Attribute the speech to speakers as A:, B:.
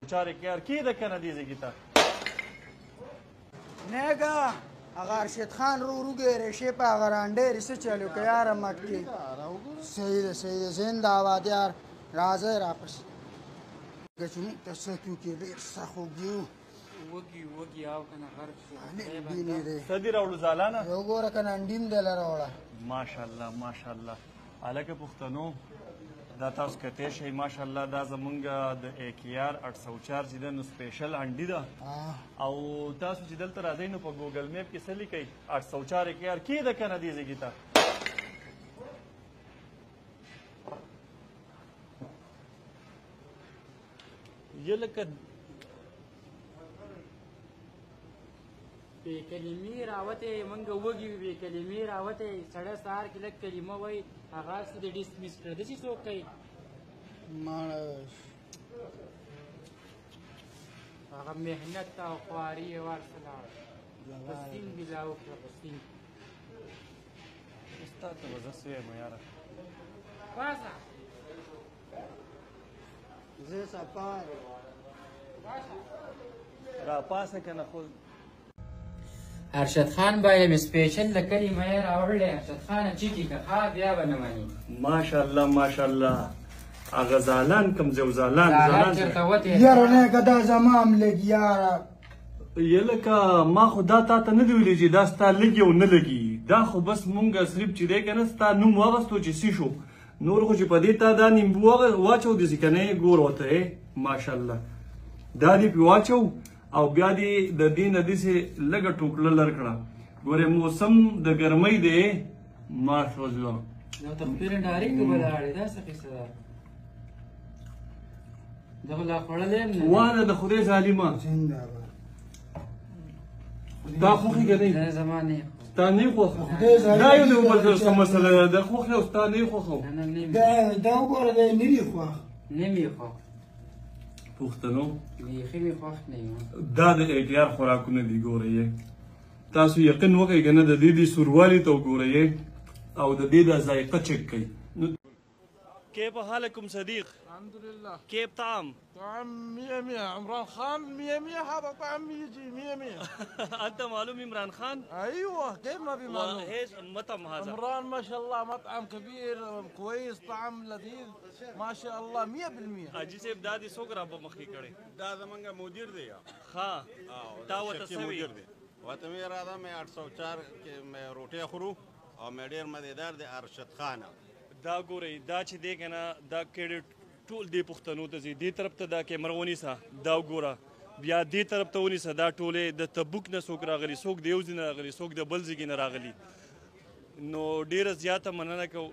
A: چاره کار کی د کنه دیزه گیتا
B: نگا اگر ارشد خان رو گیرشه پا اگر انده ریسه چلو که یار مکی سید زنده آباد یار رازه را پس گچونی تسکیو که لیر سخوگیو
C: وگی آو کنه غرب شو
B: دینی ری
A: سدی راولو زالانه
B: یو گوره کنه اندیم دل راولا
A: ماشاءالله ماشاءالله الکه پښتنو دا تاسو کته شي ماشاءالله دا زمونږ د AKR 804 چې د نو سپیشل انډي ده او تاسو چې دلته راځئ نو په ګوګل میپ کې څه لیکئ 804 AKR کې د کنه دی ځای ته یه لکه
C: بې کلمې راوتې موږ وږي بې کلمې راوتې سړی سهار کې لږ کلمه وایي هغه څه د ډسمس کړه داسې څوک کوي هغه محنت او خواري یې ورسره په سیند بلا وکړه په سیند
A: ستا ته به زه څه یم یاره
C: پاسه
B: زه سپار
A: را پاسه که نه خو
C: ارشد خان باید سپیشل د کلمه یې راوړلی ارشد خان چیکي که ښه بیا به نه مني
A: ماشاءالله ماشاءالله هغه زالان کوم ځای زالان
C: چېرته وتې
B: یاره نگا دا زمام لګ یاره
A: یه لکه ما خو دا تا ته نه دی ویلی چې دا ستا لګي او نه لګي دا خو بس مونږ صرف چې دی که نه ستا نوم واغستو چې څه شو نور خو چې په دې تا دا نیمبو واچو داسې که نه ګور ورته ماشاءالله دا دې پې واچو او بیا دې د دې نه داسې لږه ټوکله لر کړه ګورې موسم د ګرمۍ دی ماشاءالله
C: دا تخپیر ډارې که ولاړې دا څه قصه ده دغه لا خوړلی یم نه
A: وانه د خدای ظالمه
B: زنده باد
A: دا خوښې که دی
C: دا زما نه
A: ستا نه خوښه دا یو د بل سره څه مسله ده د خوښې او ستا نه خوښه
B: دا وګوره دی نه وي خوښ
C: نه مې خوښ
A: پښتنو
C: بیخي مې خوښ نه یم
A: دا د AKR خوراکونه دي ګورئ تاسو یقین وکئ که نه د دې سوروالي ته وګورئ او د دې د ذایقه چک کئ كيف حالكم صديق؟
D: الحمد لله.
A: كيف طعم؟
D: طعم 100 100 عمران خان 100 100 هذا طعم يجي 100 100
A: أنت معلوم عمران خان؟
D: ايوه كيف ما في معلوم.
A: وايش المطعم هذا؟
D: عمران ما شاء الله مطعم كبير كويس طعم لذيذ ما شاء الله 100%.
A: حاجی صاحب دا دې څوک را په مخکې کړی
E: دا زمونږ مدیر دی
A: ها تا ورته څه وی
E: وته مې اراده مې 804 کې مې روټۍ خورو او مې ډېر مزیدار دی ارشد خان
A: دا ګورئ دا چې دی که نه دا کیډټ ټول دې پښتنو ته ځي دې طرف ته دا کیمره ونیسه دا وګوره بیا دې طرف ته ونیسه دا ټولې د تبوک نه څوک راغلي څوک د یو ځای نه راغلي څوک د بل ځای نه راغلي نو ډېره زیاته مننه کوو